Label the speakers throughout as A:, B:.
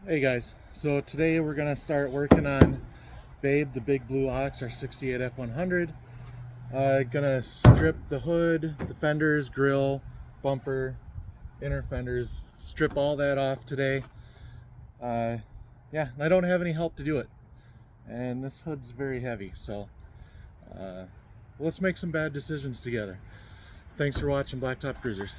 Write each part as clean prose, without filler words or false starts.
A: Hey guys, so today we're gonna start working on Babe, the big blue ox, our 68 F100. Gonna strip the hood, the fenders, grill, bumper, inner fenders, strip all that off today. Yeah, and I don't have any help to do it, and this hood's very heavy, so let's make some bad decisions together. Thanks for watching Blacktop Cruisers.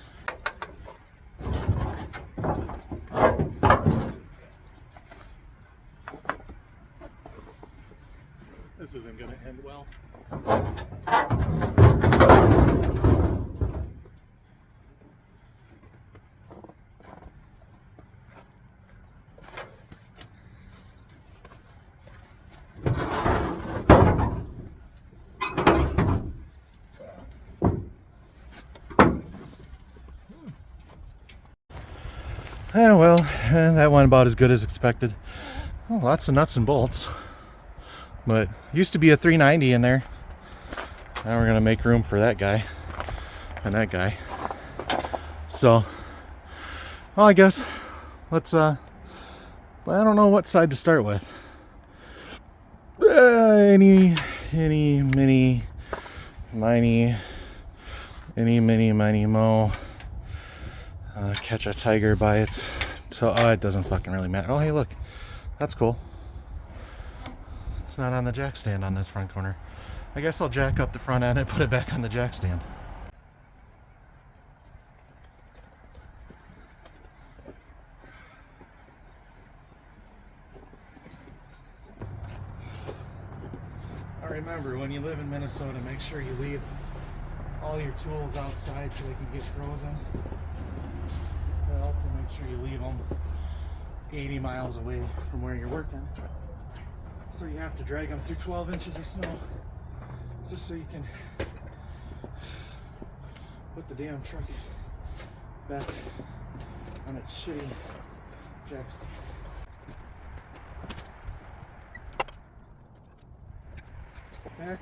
A: This isn't going to end well. Yeah, well, that went about as good as expected. Oh, lots of nuts and bolts. But used to be a 390 in there. Now we're gonna make room for that guy and that guy. So, well, I guess let's I don't know what side to start with. Any, mini, miny, mo. Catch a tiger by its toe. Oh, it doesn't fucking really matter. Oh, hey, look, that's cool. It's not on the jack stand on this front corner. I guess I'll jack up the front end and put it back on the jack stand. Now remember, when you live in Minnesota, make sure you leave all your tools outside so they can get frozen. Also make sure you leave them 80 miles away from where you're working. So you have to drag them through 12 inches of snow just so you can put the damn truck back on its shitty jack stand. Back.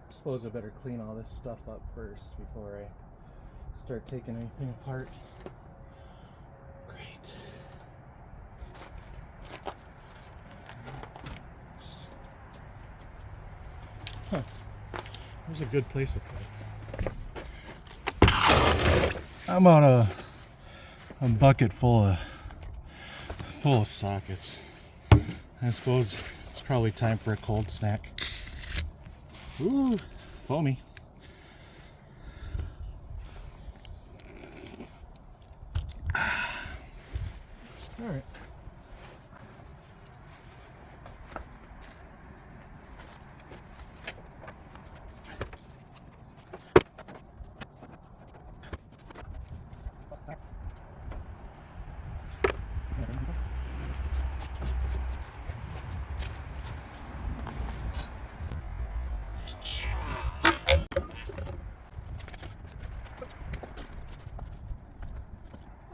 A: I suppose I better clean all this stuff up first before I start taking anything apart. Great. Huh. There's a good place to put it. I'm on a bucket full of sockets. I suppose it's probably time for a cold snack. Ooh, foamy. All right.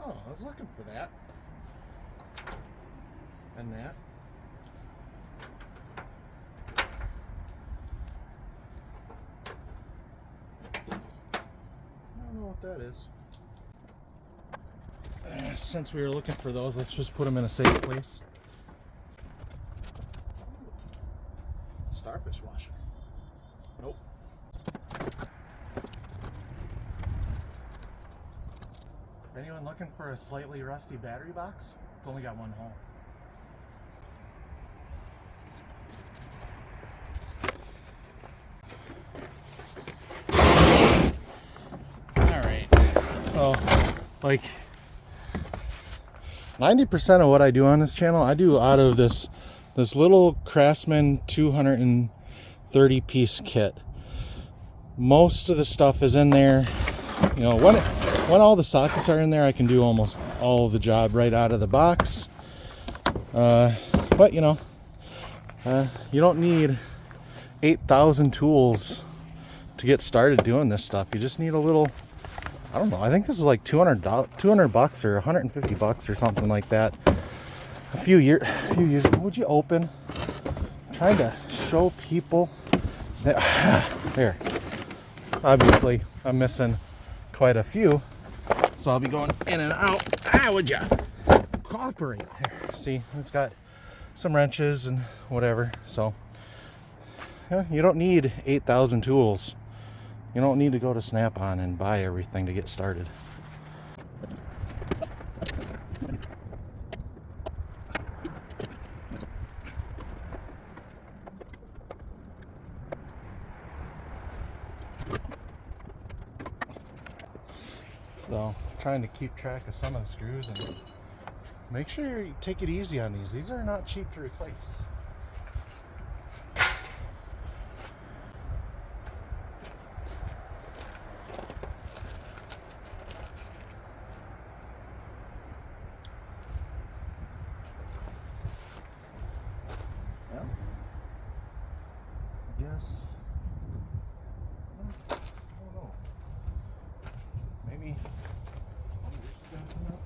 A: Oh, I was looking for that. And that. I don't know what that is. Since we were looking for those, let's just put them in a safe place. Starfish washer. Nope. Anyone looking for a slightly rusty battery box? It's only got one hole. Alright. So, like 90% of what I do on this channel, I do out of this little Craftsman 230 piece kit. Most of the stuff is in there. You know, when all the sockets are in there, I can do almost all of the job right out of the box. But you know, you don't need 8,000 tools to get started doing this stuff. You just need a little, I don't know, I think this was like $200 or $150 or something like that. A few years ago. Would you open? I'm trying to show people that, there. obviously I'm missing quite a few, so I'll be going in and out. How would ya cooperate? There, see, it's got some wrenches and whatever. So yeah, you don't need 8,000 tools. You don't need to go to Snap-on and buy everything to get started. So, trying to keep track of some of the screws and make sure you take it easy on these. These are not cheap to replace. Well, yes. I don't know. Maybe. Oh, this is gonna come out.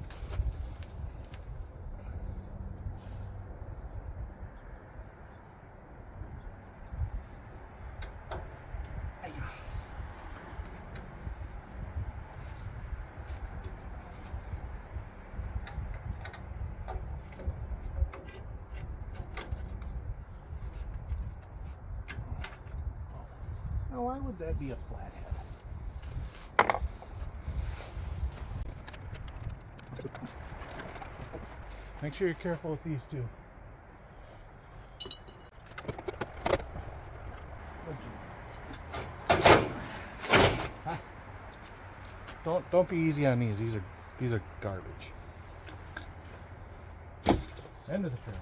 A: Now, why would that be a flathead? Make sure you're careful with these too. Ah. Don't be easy on these. These are garbage. End of the trash.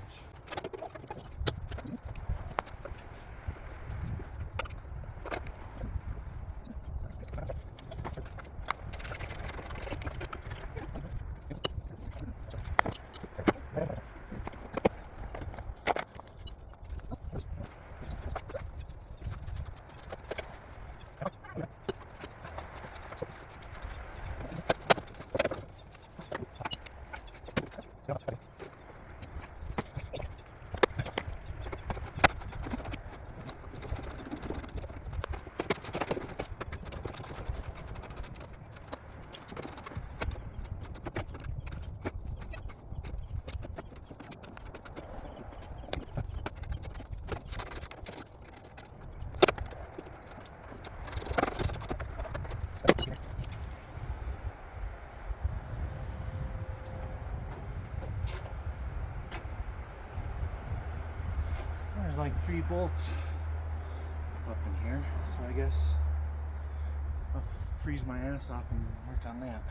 A: There's like 3 bolts up in here, so I guess I'll freeze my ass off and work on that.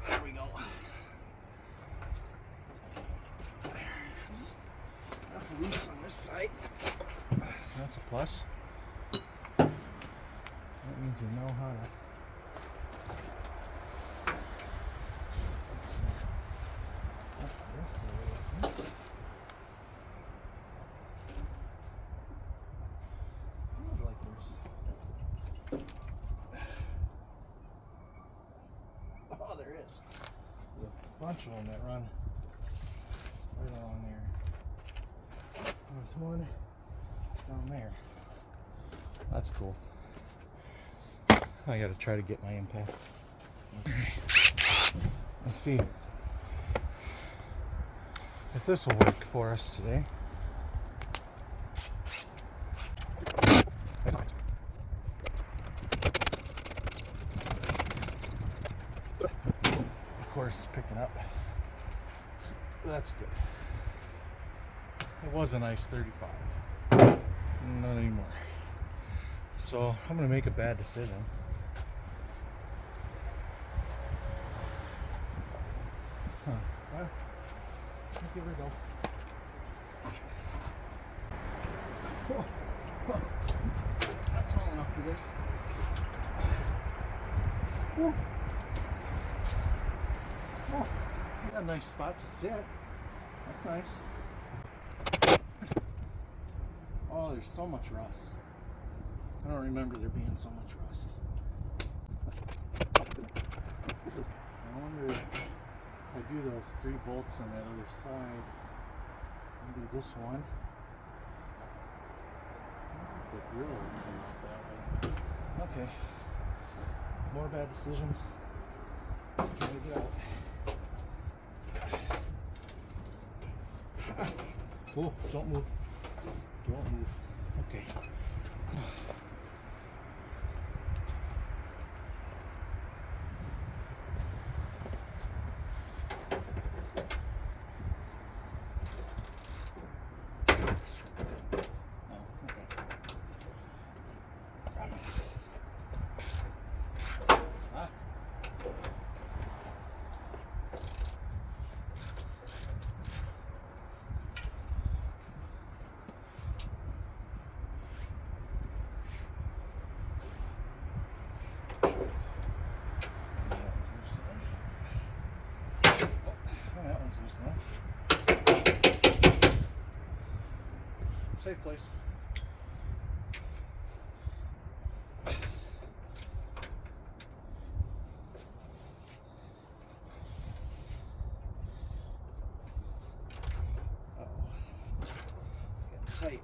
A: There we go. That's loose on this side. That's a plus. That means you know how to. This way. Feels like there's. Oh, there is. There's a bunch of them that run right along there. There's one down there. That's cool. I gotta try to get my impact. Okay. Let's see if this will work for us today. Of course, picking up. That's good. It was a nice 35. Not anymore. So I'm gonna make a bad decision. Huh. Well, I'll give her a go. Not tall enough for this. Oh, you got a nice spot to sit. That's nice. Oh, there's so much rust. I don't remember there being so much rust. do those 3 bolts on that other side. I'll do this one. The grill came out that way. Okay. More bad decisions. Gotta get out. Oh, don't move. Don't move. Okay. Safe place. Uh-oh. It's getting tight.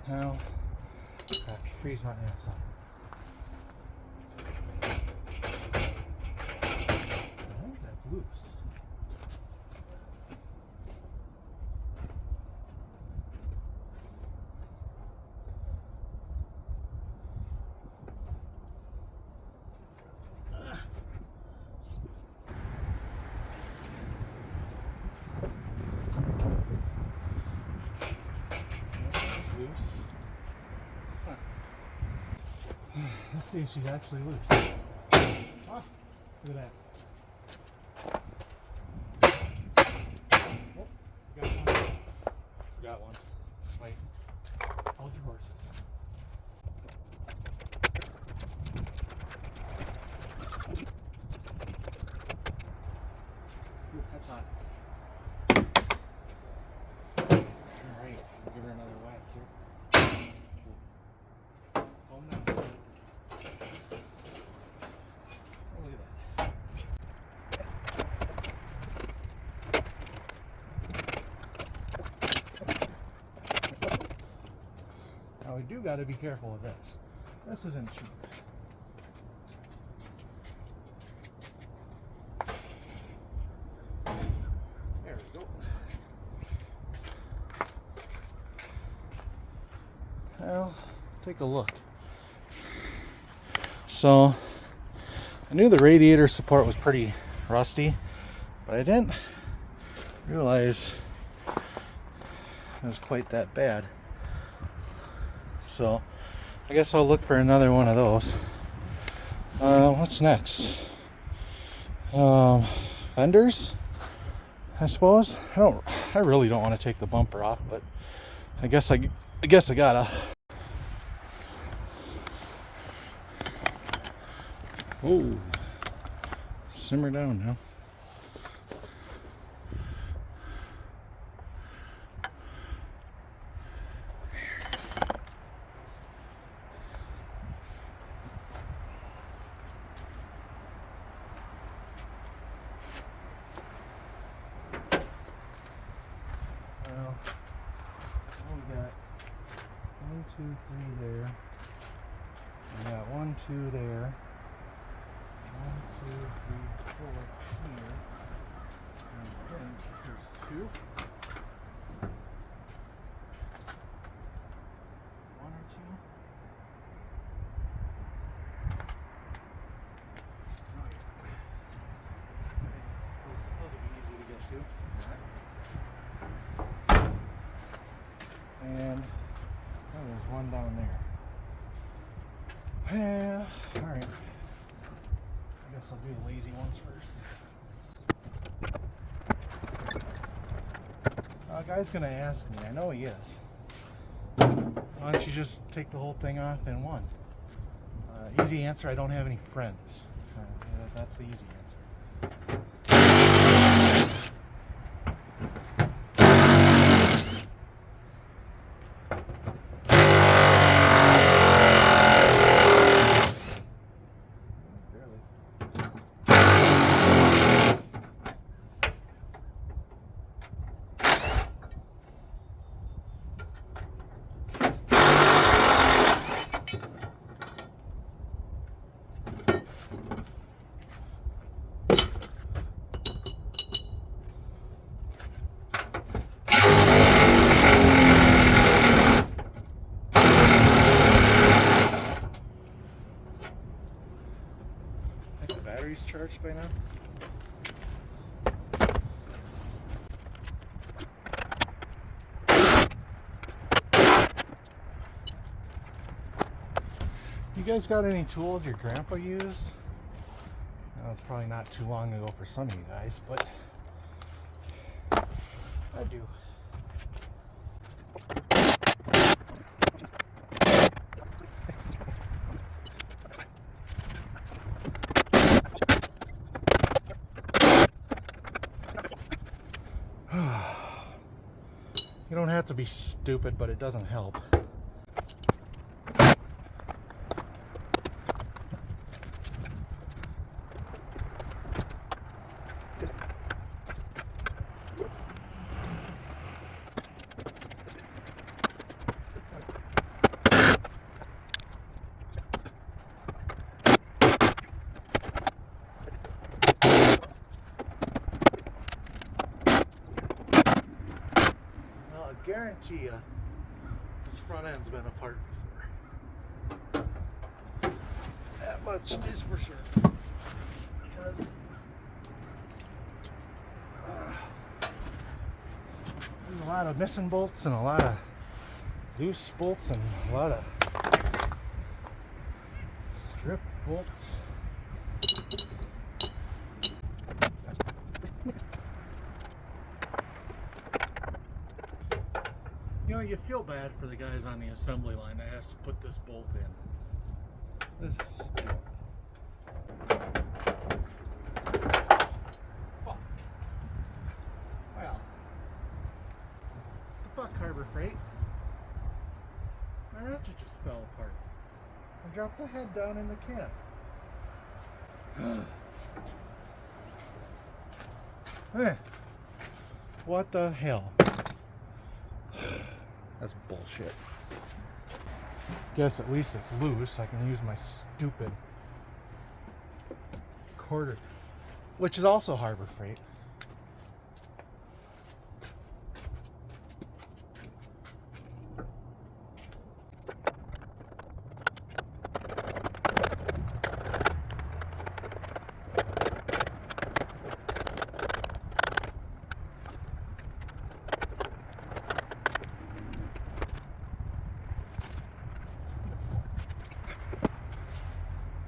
A: Now, I have to freeze my ass off. Oh, that's loose. That's loose. Huh. Let's see if she's actually loose. Ah, look at that. Oh, got one. Just wait. Hold your horses. Ooh, that's hot. Alright, give her another whack here. Oh no. Oh, look at that. Now we do got to be careful with this. This isn't cheap. There we go. Well, take a look. So, I knew the radiator support was pretty rusty, but I didn't realize it was quite that bad. So, I guess I'll look for another one of those. What's next? Fenders, I suppose. I really don't want to take the bumper off, but I guess I gotta. Oh, simmer down now. Well, we got 1, 2, 3 there. We got 1, 2 there. 1, 2, 3, 4 here. And then there's 2. 1 or 2. Oh, yeah. Those will be easy to get to. All right. And one down there. Yeah, alright. I guess I'll do the lazy ones first. A guy's gonna ask me, I know he is. Why don't you just take the whole thing off in one? Easy answer, I don't have any friends. That's the easy answer. Battery's charged by now. You guys got any tools your grandpa used? Well, it's probably not too long ago for some of you guys, but I do. You don't have to be stupid, but it doesn't help. I guarantee you this front end's been apart before. That much is for sure. Because there's a lot of missing bolts and a lot of loose bolts and a lot of strip bolts. You know, you feel bad for the guys on the assembly line that has to put this bolt in. This is stupid. Fuck. Well. What the fuck, Harbor Freight? My ratchet just fell apart. I dropped the head down in the cab. Eh. What the hell? That's bullshit. Guess at least it's loose. I can use my stupid quarter, which is also Harbor Freight.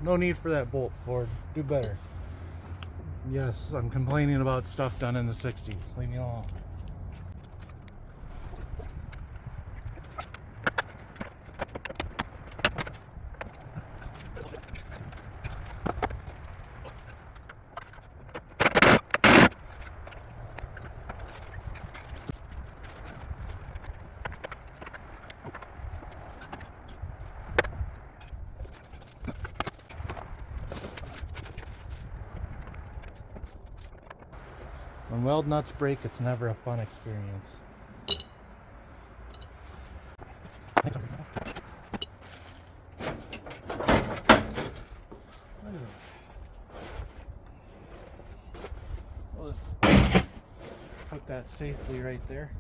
A: No need for that bolt, Ford. Do better. Yes, I'm complaining about stuff done in the 60s. Leave me alone. When weld nuts break, it's never a fun experience. We'll just put that safely right there.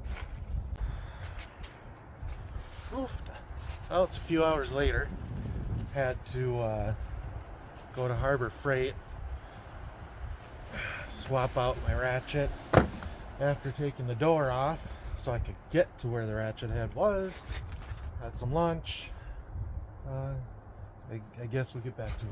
A: Oof. Well, it's a few hours later. Had to go to Harbor Freight, swap out my ratchet after taking the door off so I could get to where the ratchet head was. Had some lunch. I guess we'll get back to it.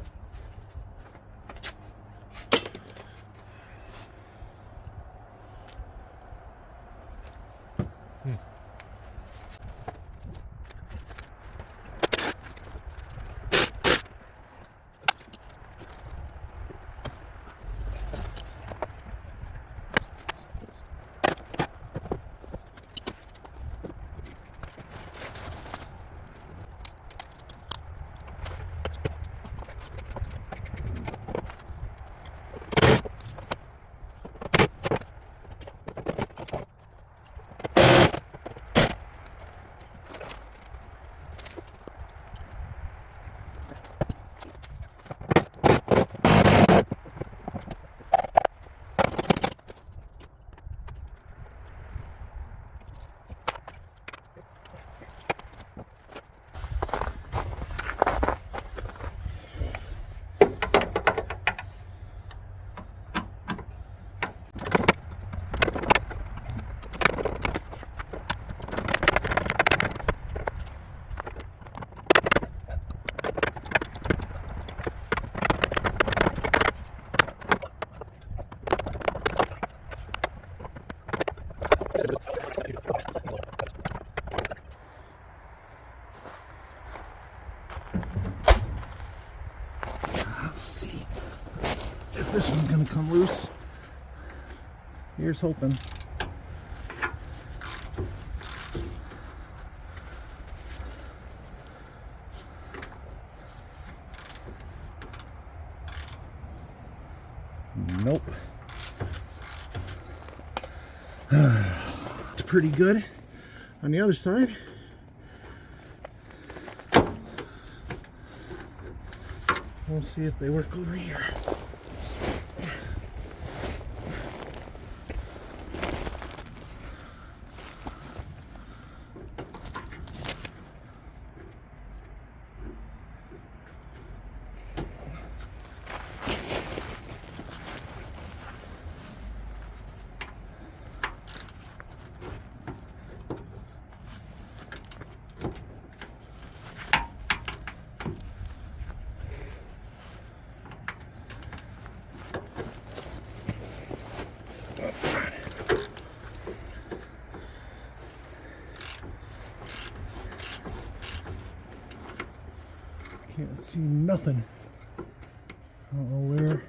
A: Let's see if this one's gonna come loose. Here's hoping. Nope. It's pretty good. On the other side, we'll see if they work over here. Can't see nothing. I don't know where.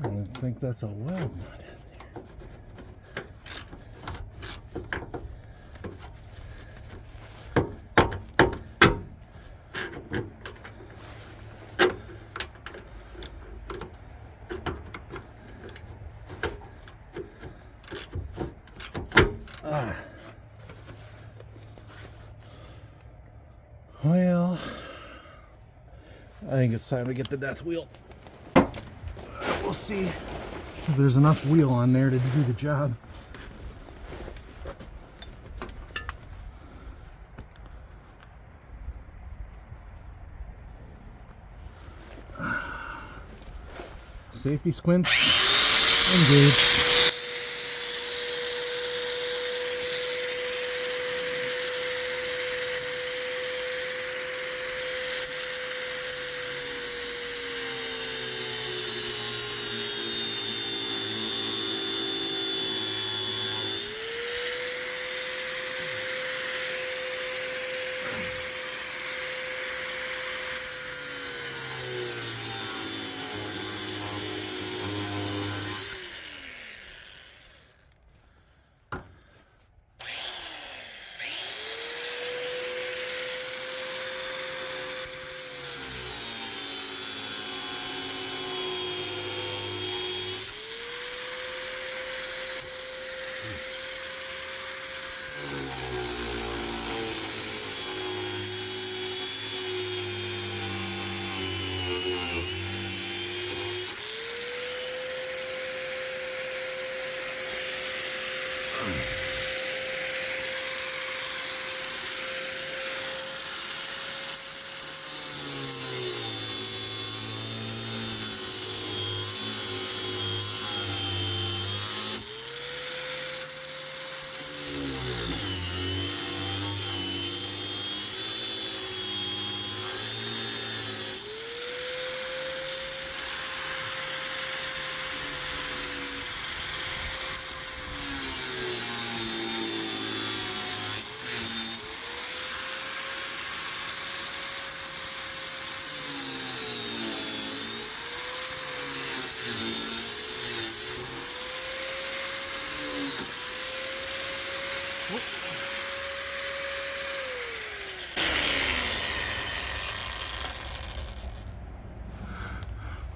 A: I don't think that's a weld nut in there. Well, I think it's time to get the death wheel. We'll see if there's enough wheel on there to do the job. Safety squint, engage.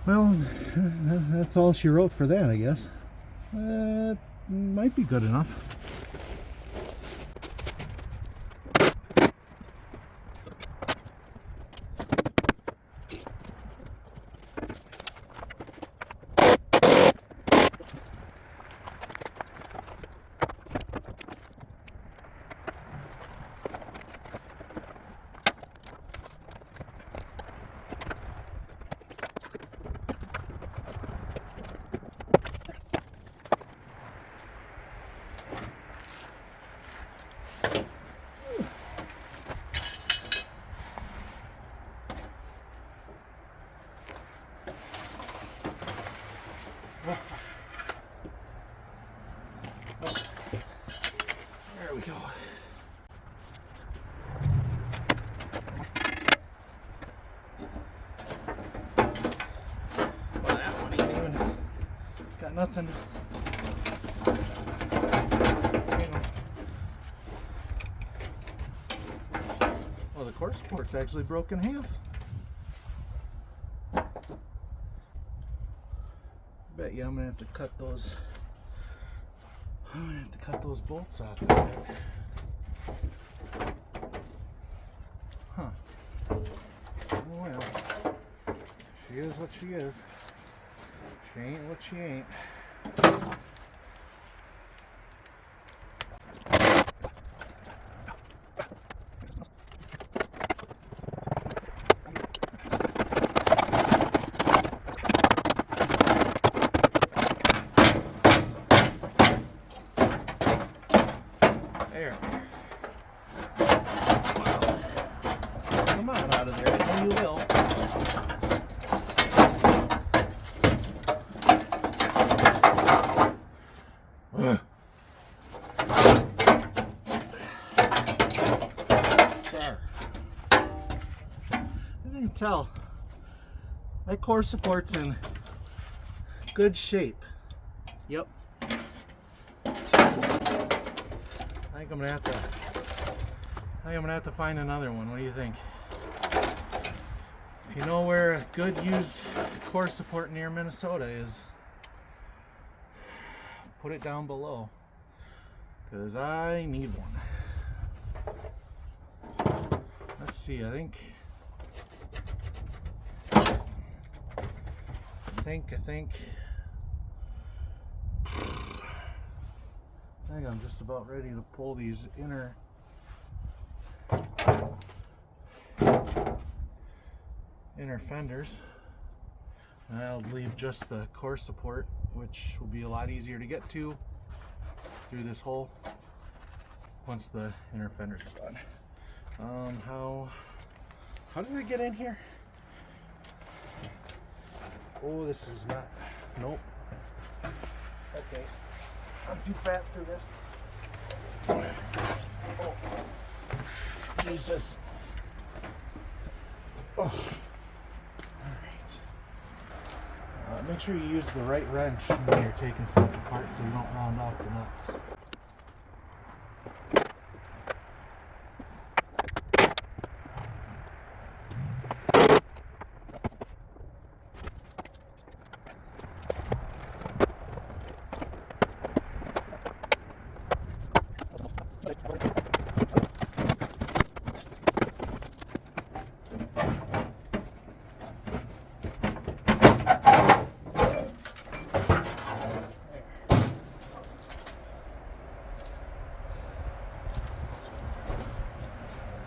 A: Well, that's all she wrote for that, I guess. Might be good enough. There we go. Well, that one ain't even got nothing. Well, the core support's actually broken in half. Bet you I'm gonna have to cut those. I'm gonna have to cut those bolts off of it. Huh. Oh well. She is what she is. She ain't what she ain't. There. Wow. Come on out of there. I know you will. There. You can tell that core support's in good shape. Yep. I think I'm gonna have to find another one. What do you think? If you know where a good used core support near Minnesota is, put it down below, because I need one. Let's see, I think I'm just about ready to pull these inner fenders, and I'll leave just the core support, which will be a lot easier to get to through this hole once the inner fenders are done. How did I get in here? Oh, this is not, nope. Okay, I'm too fat for this. Oh, Jesus. Oh. Alright. Make sure you use the right wrench when you're taking stuff apart so you don't round off the nuts.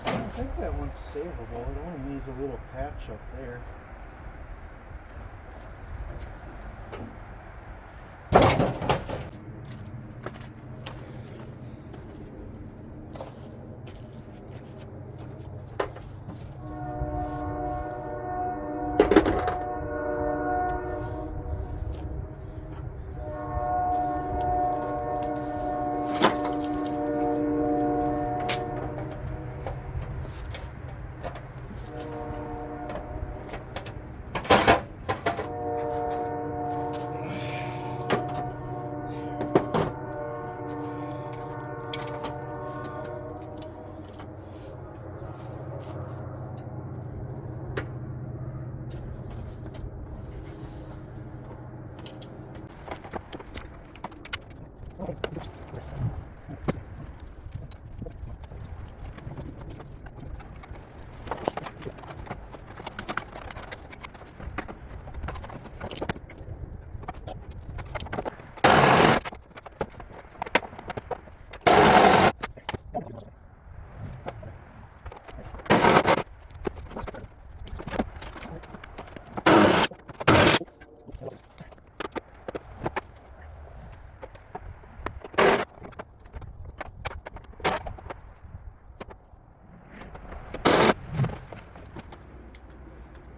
A: I think that one's savable. It only needs a little patch up there.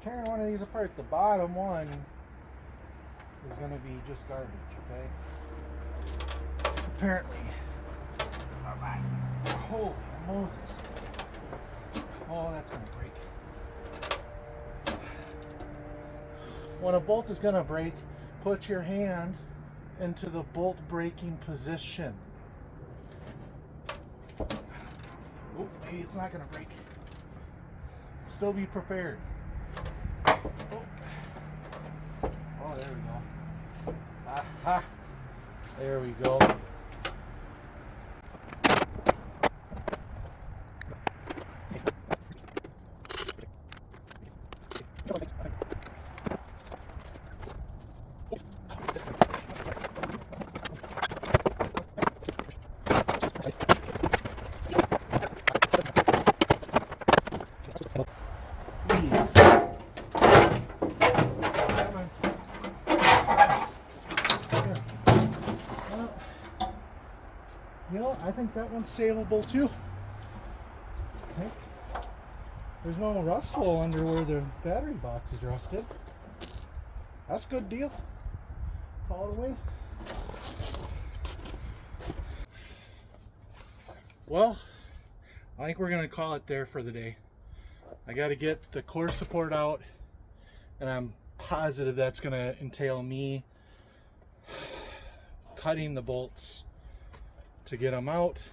A: Tearing one of these apart, the bottom one is going to be just garbage, okay? Apparently. Alright. Holy Moses. Oh, that's going to break. When a bolt is going to break, put your hand into the bolt breaking position. Oh, maybe it's not going to break. Still be prepared. Oh, there we go. Aha! There we go. You know, I think that one's savable too. Okay. There's no rust hole under where the battery box is rusted. That's a good deal. Call it a win. Well, I think we're going to call it there for the day. I got to get the core support out, and I'm positive that's going to entail me cutting the bolts to get them out,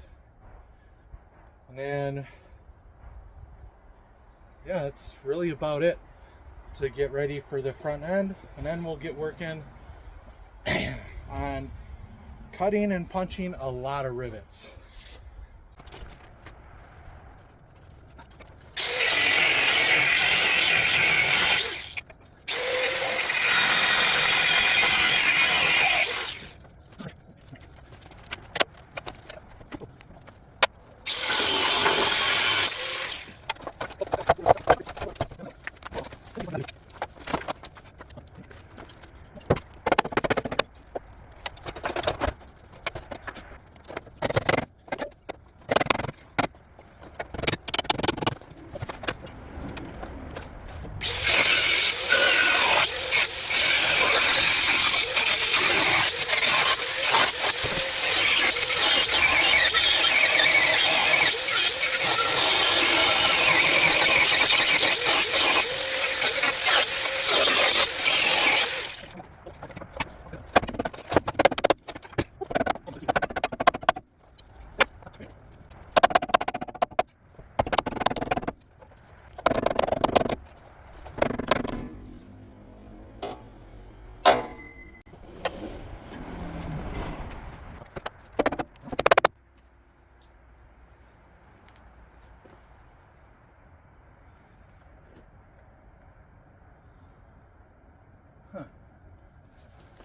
A: and then yeah, that's really about it to get ready for the front end, and then we'll get working on cutting and punching a lot of rivets.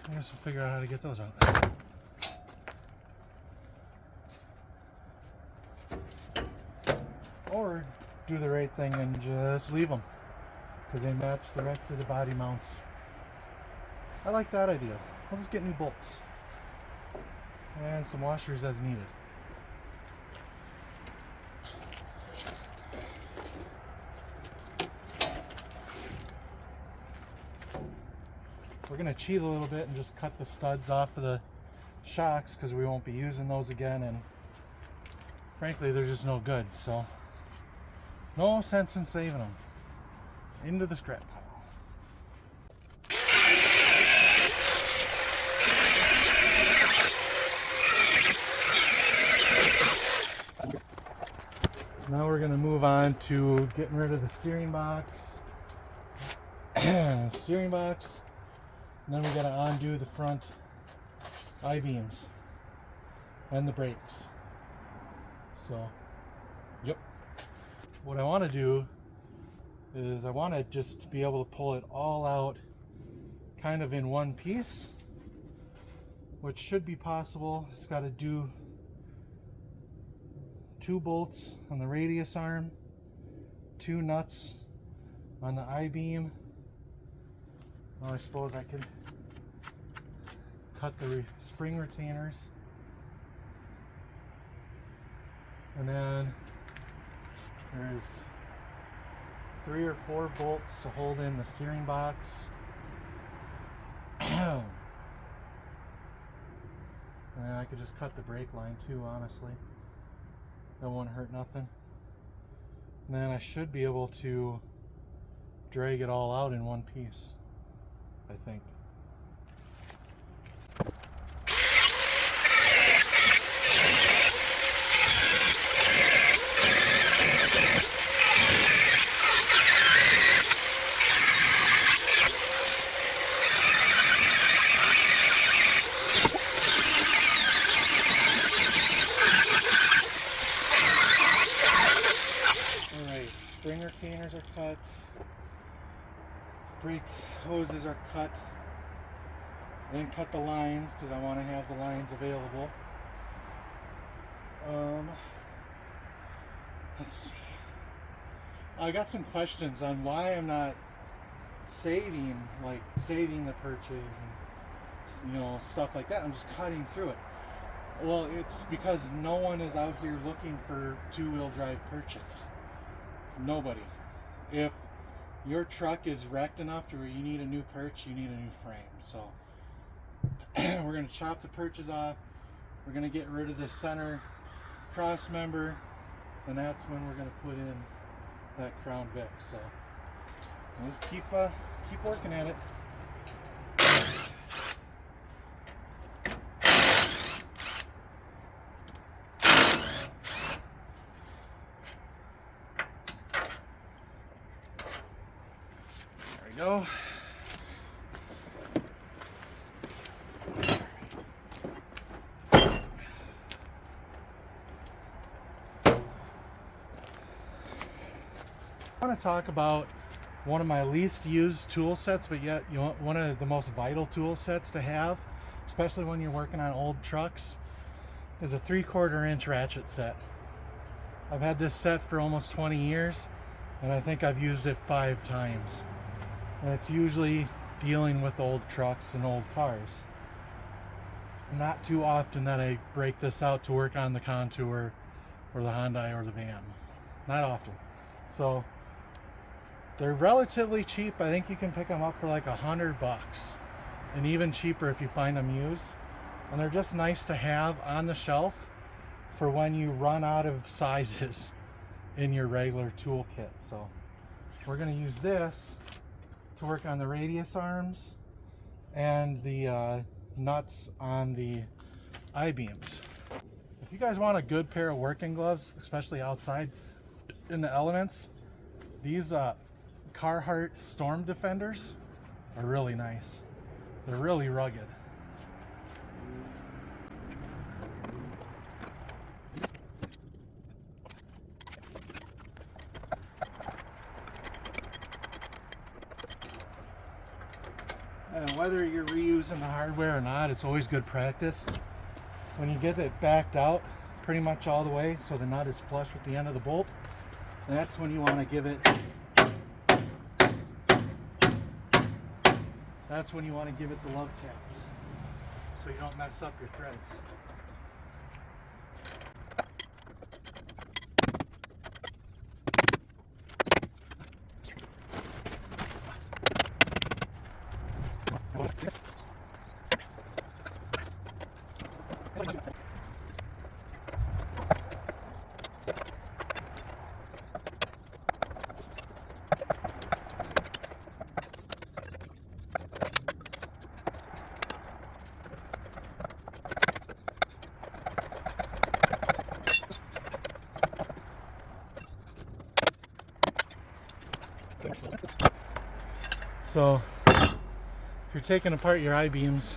A: I guess we'll figure out how to get those out. Or do the right thing and just leave them, because they match the rest of the body mounts. I like that idea. I'll just get new bolts and some washers as needed. We're going to cheat a little bit and just cut the studs off of the shocks, because we won't be using those again, and frankly they're just no good, so no sense in saving them. Into the scrap pile. Now we're going to move on to getting rid of the steering box. Steering box. And then we got to undo the front I-beams. and the brakes. So, yep. What I want to do is I want to just be able to pull it all out kind of in one piece, which should be possible. It's got to do 2 bolts on the radius arm, 2 nuts on the I-beam. Well, I suppose I could cut the spring retainers, and then there's 3 or 4 bolts to hold in the steering box. And then I could just cut the brake line too, honestly. That won't hurt nothing. And then I should be able to drag it all out in one piece, I think. Spring retainers are cut, brake hoses are cut. I didn't cut the lines because I want to have the lines available. Let's see. I got some questions on why I'm not saving the perches and, you know, stuff like that. I'm just cutting through it. Well, it's because no one is out here looking for 2-wheel drive perches. Nobody. If your truck is wrecked enough to where you need a new perch, you need a new frame. So we're going to chop the perches off. We're going to get rid of the center cross member, and that's when we're going to put in that CrownVic. So let's keep working at it. Go. I want to talk about one of my least used tool sets, but yet one of the most vital tool sets to have, especially when you're working on old trucks, is a 3/4 inch ratchet set. I've had this set for almost 20 years, and I think I've used it 5 times. And it's usually dealing with old trucks and old cars. Not too often that I break this out to work on the Contour or the Hyundai or the van. Not often. So they're relatively cheap. I think you can pick them up for like $100, and even cheaper if you find them used. And they're just nice to have on the shelf for when you run out of sizes in your regular toolkit. So we're going to use this to work on the radius arms and the nuts on the I-beams. If you guys want a good pair of working gloves, especially outside in the elements, these Carhartt Storm Defenders are really nice. They're really rugged. And whether you're reusing the hardware or not, it's always good practice. When you get it backed out pretty much all the way so the nut is flush with the end of the bolt, that's when you want to give it, the love taps so you don't mess up your threads. So if you're taking apart your I-beams,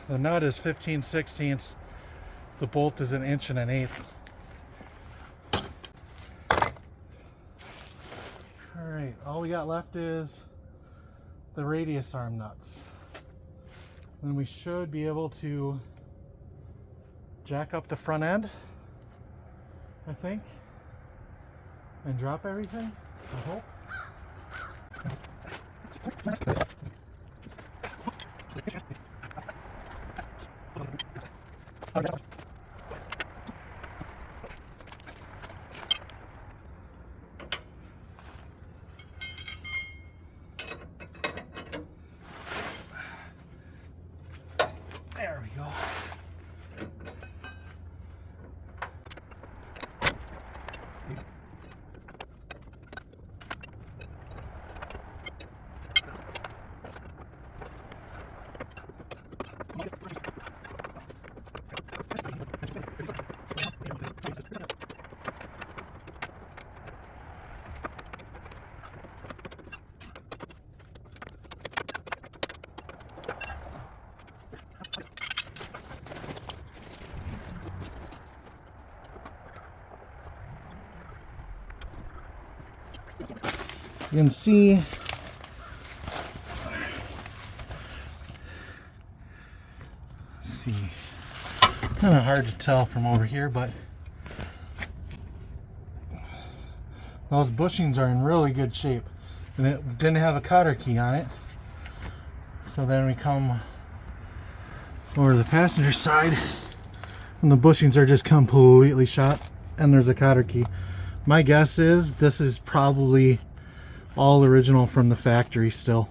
A: The nut is 15/16. The bolt is 1 1/8 inches. Alright, all we got left is the radius arm nuts. And we should be able to jack up the front end, I think, and drop everything, I hope. There we go. You can see kind of hard to tell from over here, but those bushings are in really good shape, and it didn't have a cotter key on it. So then we come over to the passenger side and the bushings are just completely shot, and there's a cotter key. My guess is this is probably all original from the factory still,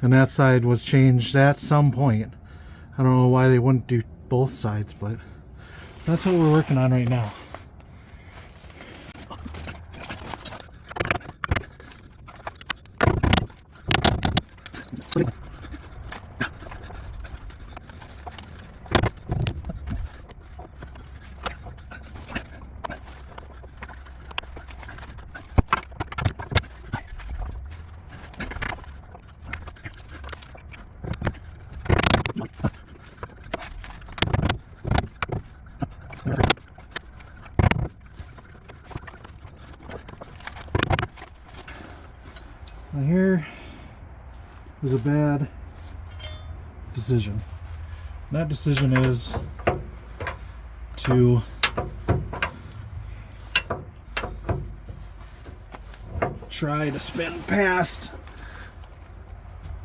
A: and that side was changed at some point. I don't know why they wouldn't do both sides, but that's what we're working on right now. Now here was a bad decision. And that decision is to try to spin past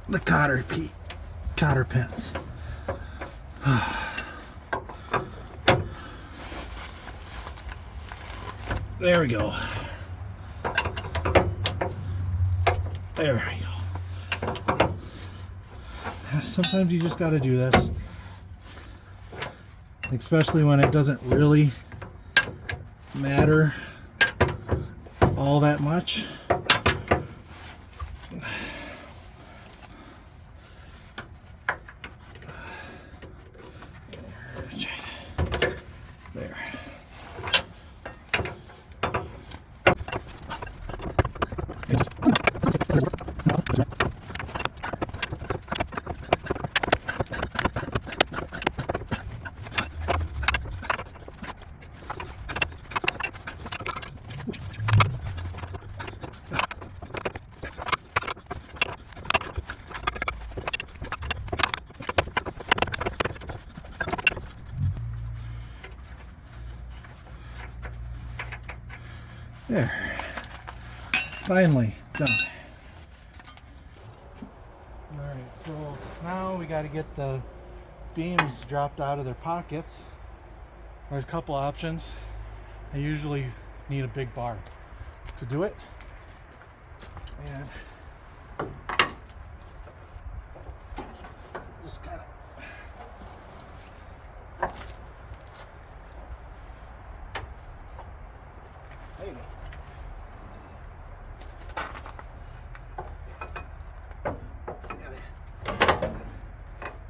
A: the cotter pins. There we go. There we go. Sometimes you just got to do this, especially when it doesn't really matter all that much. There. There. Finally done. Alright, so now we got to get the beams dropped out of their pockets. There's a couple options. I usually need a big bar to do it. And just kind of there you go.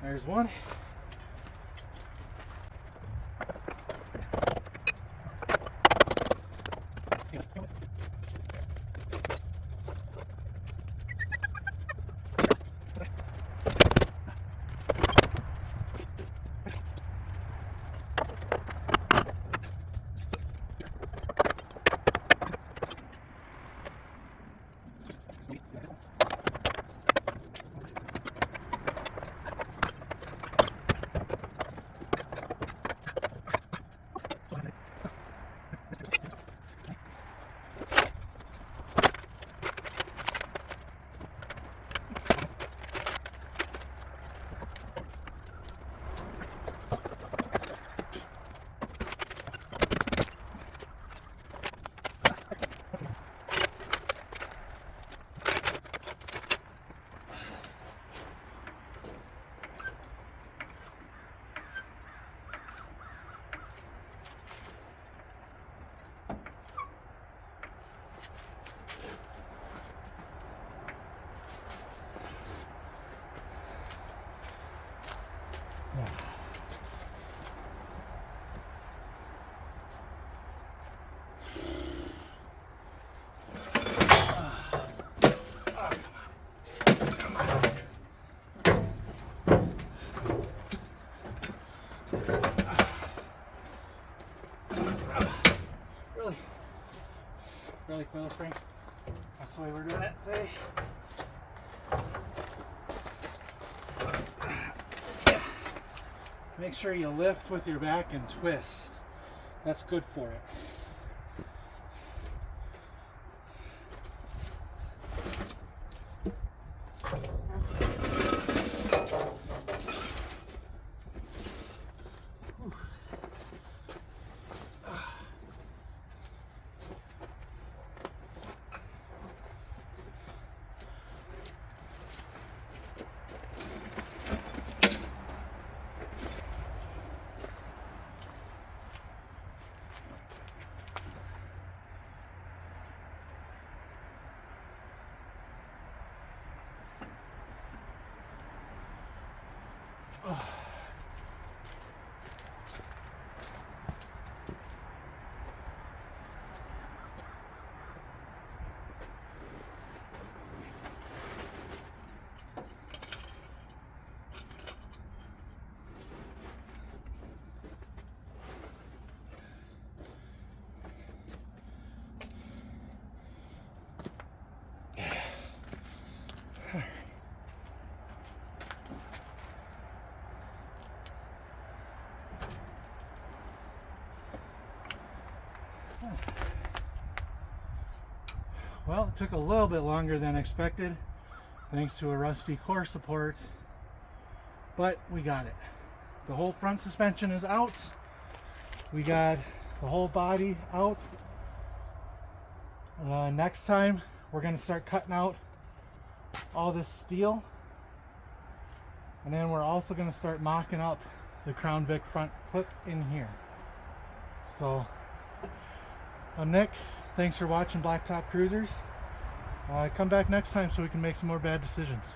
A: There's one. coil spring. That's the way we're doing it today. Make sure you lift with your back and twist. That's good for it. Well, it took a little bit longer than expected, thanks to a rusty core support, but we got it. The whole front suspension is out. We got the whole body out. Next time, we're going to start cutting out all this steel, and then we're also going to start mocking up the CrownVic front clip in here. So, I'm Nick. Thanks for watching Blacktop Cruisers. Come back next time so we can make some more bad decisions.